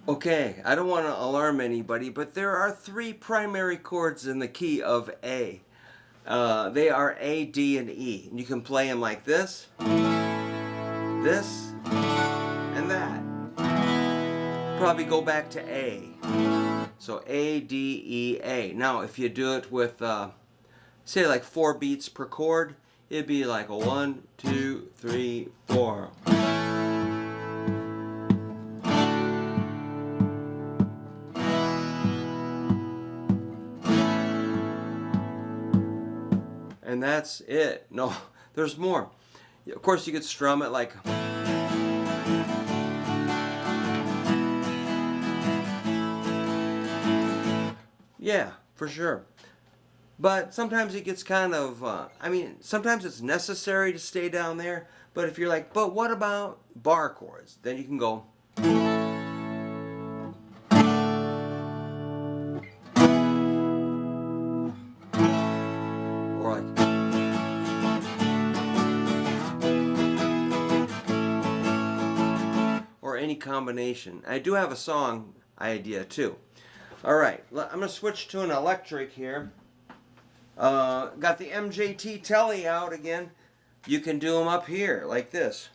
Okay, I don't want to alarm anybody, but there are three primary chords in the key of A. They are A, D, and E. And you can play them like this, and that. Probably go back to A. So A, D, E, A. Now, if you do it with, say, like 4 beats per chord, it'd be like a 1, 2, 3, 4. And that's it. No, there's more. Of course, you could strum it like. Yeah, for sure. But sometimes it gets kind of, sometimes it's necessary to stay down there. But if you're like, but what about bar chords? Then you can go. Or like. Or any combination. I do have a song idea too. All right, I'm going to switch to an electric here. Got the MJT Telly out again. You can do them up here like this.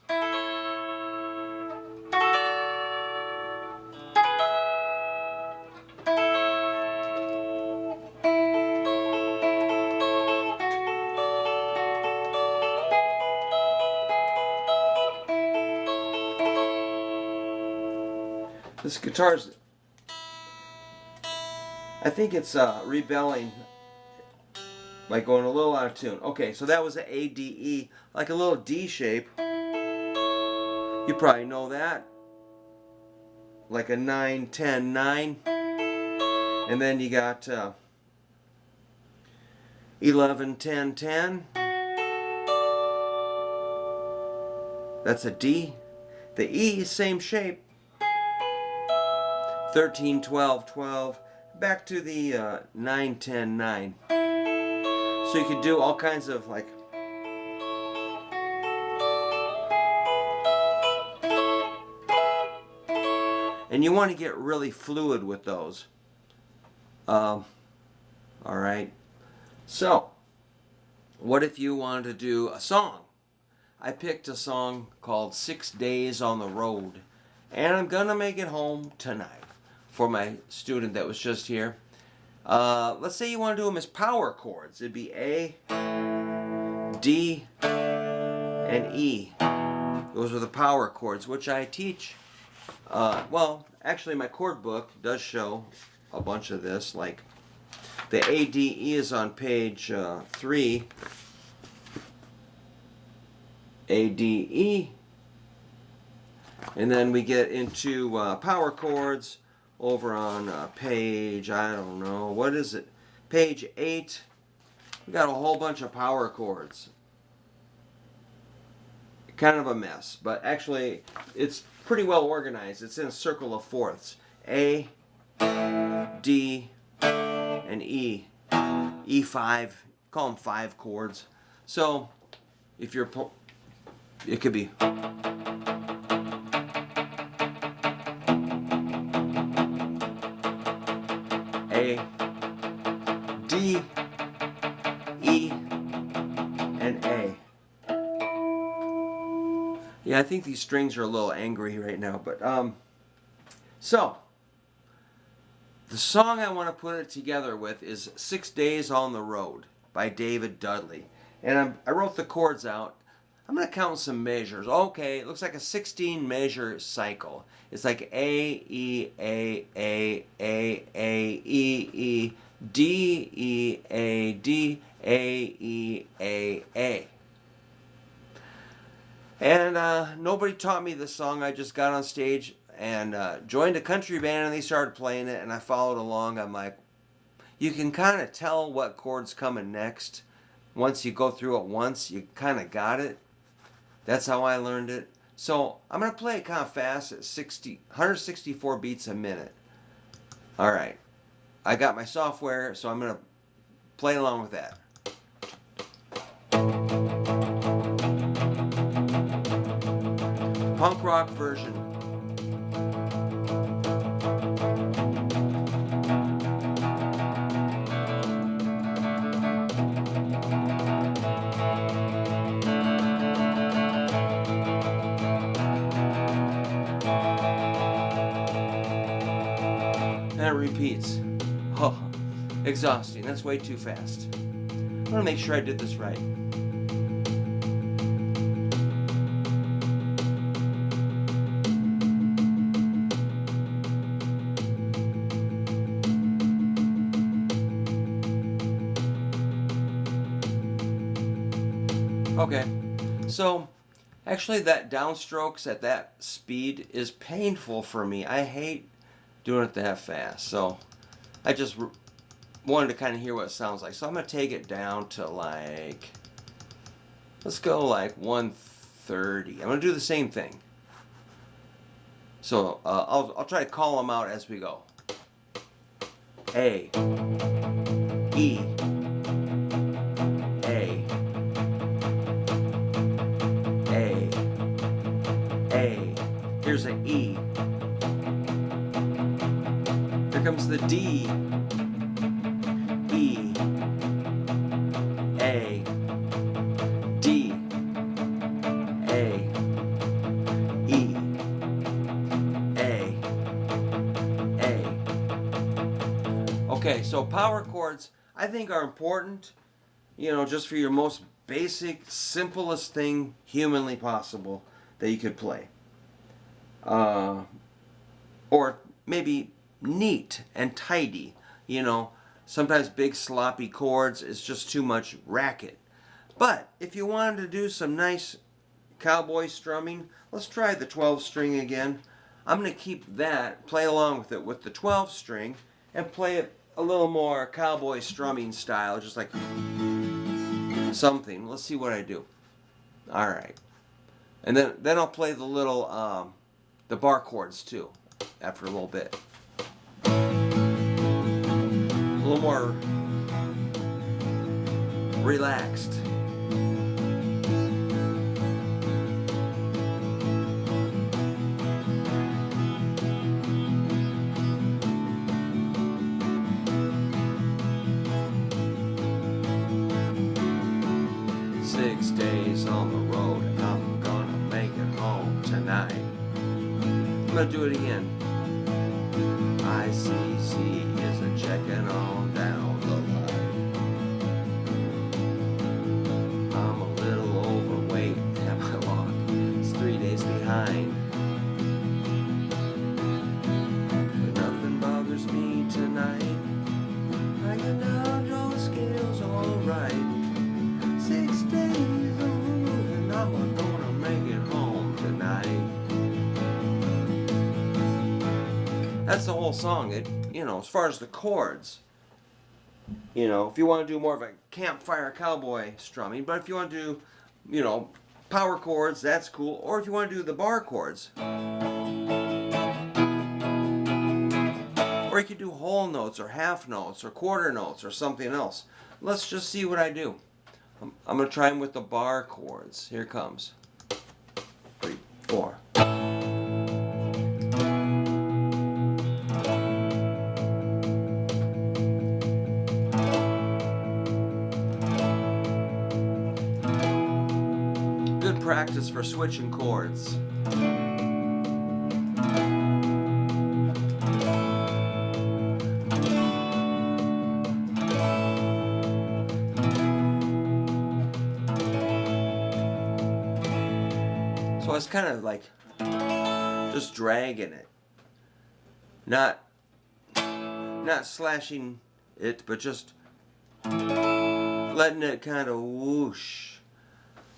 This guitar's, I think it's rebelling, like going a little out of tune. Okay, so that was an A, D, E, like a little D shape. You probably know that. Like a 9, 10, 9. And then you got 11, 10, 10. That's a D. The E, same shape. 13, 12, 12. Back to the 9, 10, 9. So you could do all kinds of like. And you want to get really fluid with those. All right. So, what if you wanted to do a song? I picked a song called 6 Days on the Road. And I'm going to make it home tonight for my student that was just here. Let's say you want to do them as power chords. It'd be A, D, and E. Those are the power chords, which I teach. Well, actually my chord book does show a bunch of this. Like the A, D, E is on page 3. A, D, E. And then we get into power chords over on page, I don't know, what is it? Page 8. We got a whole bunch of power chords. Kind of a mess, but actually it's pretty well organized. It's in a circle of fourths. A, D, and E. E5, call them 5 chords. So if you're, it could be. A, D, E, and A. Yeah, I think these strings are a little angry right now, but so the song I want to put it together with is 6 Days on the Road by David Dudley. And I wrote the chords out. I'm going to count some measures. Okay, it looks like a 16 measure cycle. It's like A, E, A, A, A, A, E, E, D, E, A, D, A, E, A, A. And nobody taught me this song. I just got on stage and joined a country band, and they started playing it, and I followed along. I'm like, you can kind of tell what chord's coming next. Once you go through it once, you kind of got it. That's how I learned it. So I'm going to play it kind of fast at 164 beats a minute. All right. I got my software, so I'm going to play along with that. Punk rock version. And it repeats. Oh, exhausting. That's way too fast. I want to make sure I did this right. Okay, so actually that downstrokes at that speed is painful for me. I hate doing it that fast, so I just wanted to kind of hear what it sounds like. So I'm going to take it down to like, let's go like 130. I'm going to do the same thing. So I'll try to call them out as we go. A, E, A, A. Here's an E. Here comes the D. E. A. D. A. E. A. A. Okay, so power chords I think are important, you know, just for your most basic, simplest thing humanly possible that you could play. Or maybe neat and tidy, you know. Sometimes big sloppy chords is just too much racket. But if you wanted to do some nice cowboy strumming, let's try the 12 string again. I'm going to keep that, play along with it with the 12 string, and play it a little more cowboy strumming style, just like something. Let's see what I do. Alright. And then I'll play the little, the bar chords too, after a little bit. A little more relaxed. Six days on the road, I'm gonna make it home tonight. I'm gonna do it again. ICC is a checking on down the line. I'm a little overweight and my walk is 3 days behind. But nothing bothers me tonight. I can down those scales alright. 6 days on the road and I'm gonna make it home tonight. That's the whole song. It, you know, as far as the chords, you know, if you want to do more of a campfire cowboy strumming, but if you want to do, you know, power chords, that's cool. Or if you want to do the bar chords, or you could do whole notes or half notes or quarter notes or something else. Let's just see what I do. I'm going to try them with the bar chords. Here it comes. 3, 4. Good practice for switching chords. So I was kind of like just dragging it, not slashing it, but just letting it kind of whoosh.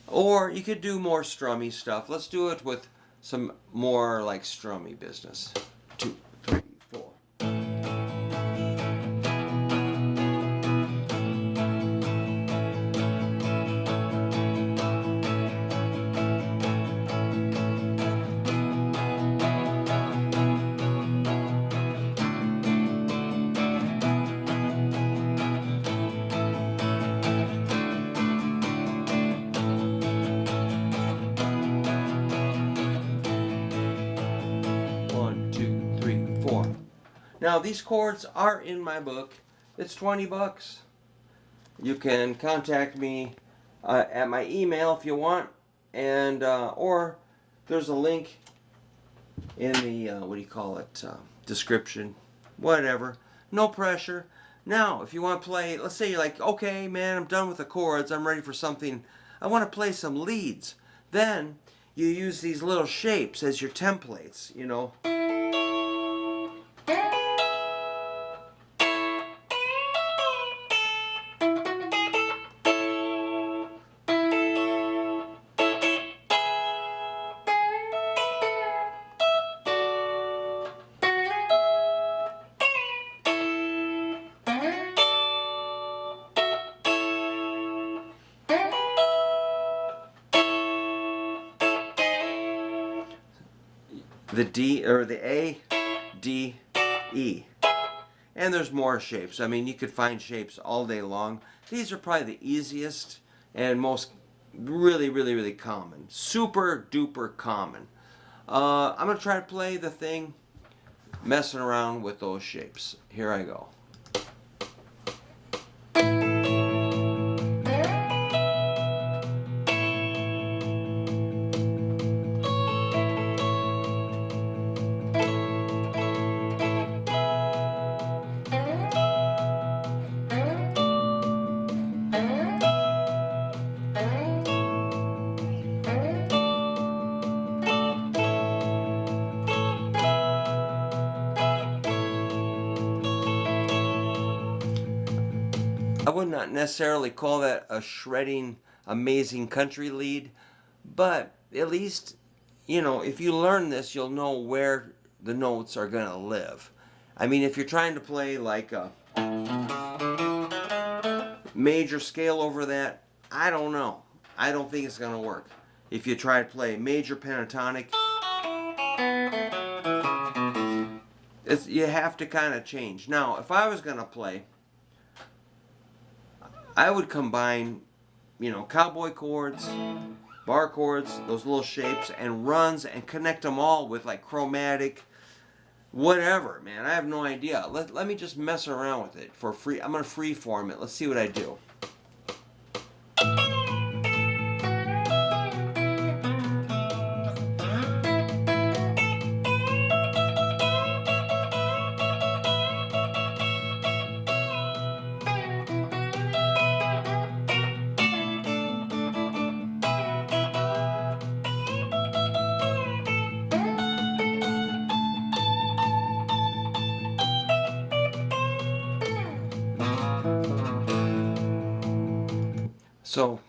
Or you could do more strummy stuff. Let's do it with some more like strummy business. 2, 3, 4. Now these chords are in my book. It's $20. You can contact me at my email if you want, and or there's a link in the what do you call it, description, whatever. No pressure. Now, if you want to play, let's say you're like, okay, man, I'm done with the chords. I'm ready for something. I want to play some leads. Then you use these little shapes as your templates, you know. The D or the A, D, E. And there's more shapes. I mean, you could find shapes all day long. These are probably the easiest and most really common. Super duper common. I'm going to try to play the thing messing around with those shapes. Here I go. I would not necessarily call that a shredding, amazing country lead, but at least, you know, if you learn this, you'll know where the notes are going to live. I mean, if you're trying to play like a major scale over that, I don't know. I don't think it's going to work. If you try to play major pentatonic, you have to kind of change. Now, if I was going to play, I would combine, you know, cowboy chords, bar chords, those little shapes, and runs, and connect them all with like chromatic, whatever, man. I have no idea. Let me just mess around with it for free. I'm going to free form it. Let's see what I do. So,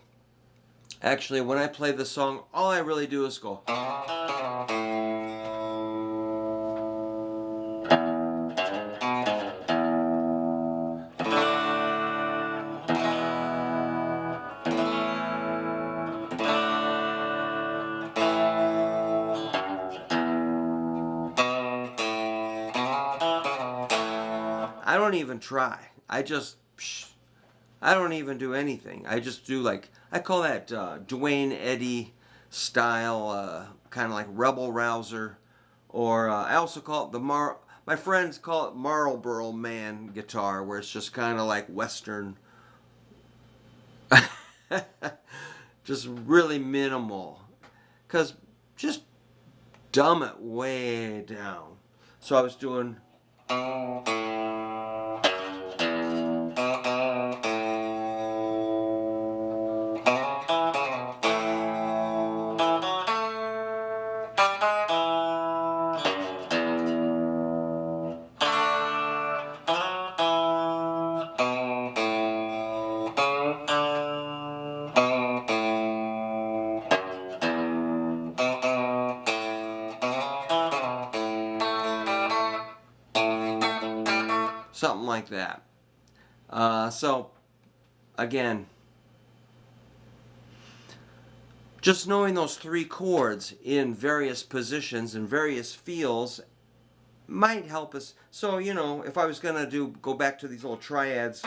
actually, when I play the song, all I really do is go. I don't even try. I don't even do anything. I just do like, I call that Dwayne Eddy style, kind of like rebel rouser, or I also call it my friends call it Marlboro Man guitar, where it's just kind of like Western, just really minimal, cause just dumb it way down. So I was doing. Something like that. So, again, just knowing those three chords in various positions and various feels might help us. So, you know, if I was going to go back to these little triads.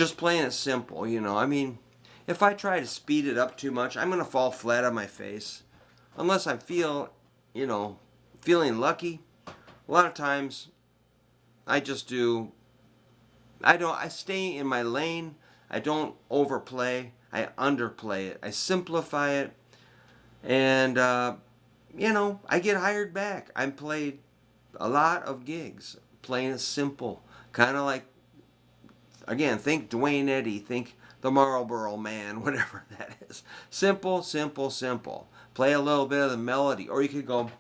just playing it simple, you know. I mean, if I try to speed it up too much, I'm going to fall flat on my face. Unless I feel, you know, feeling lucky. A lot of times I just do, I stay in my lane. I don't overplay. I underplay it. I simplify it. And, you know, I get hired back. I played a lot of gigs playing it simple. Kind of like, again, think Dwayne Eddy, think the Marlboro Man, whatever that is. Simple, simple, simple. Play a little bit of the melody. Or you could go...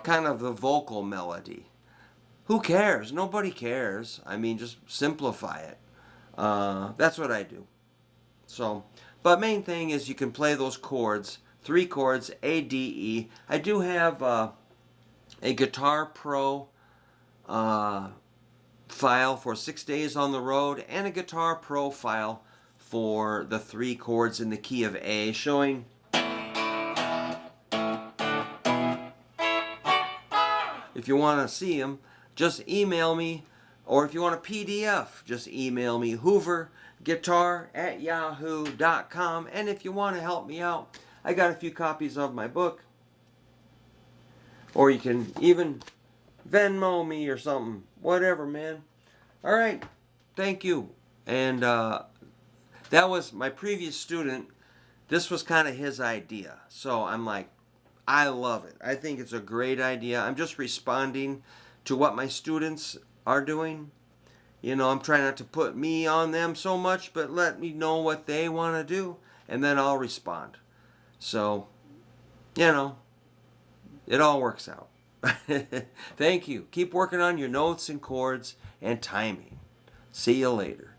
kind of the vocal melody. Who cares? Nobody cares. I mean, just simplify it. That's what I do. So, but main thing is you can play those chords, 3 chords, A, D, E. I do have a Guitar Pro file for 6 days on the road and a Guitar Pro file for the 3 chords in the key of A, showing if you want to see them, just email me, or if you want a PDF, just email me, hooverguitar@yahoo.com. And if you want to help me out, I got a few copies of my book, or you can even Venmo me or something, whatever, man. All right, thank you. And that was my previous student. This was kind of his idea, so I'm like, I love it. I think it's a great idea. I'm just responding to what my students are doing. You know, I'm trying not to put me on them so much, but let me know what they want to do, and then I'll respond. So, you know, it all works out. Thank you. Keep working on your notes and chords and timing. See you later.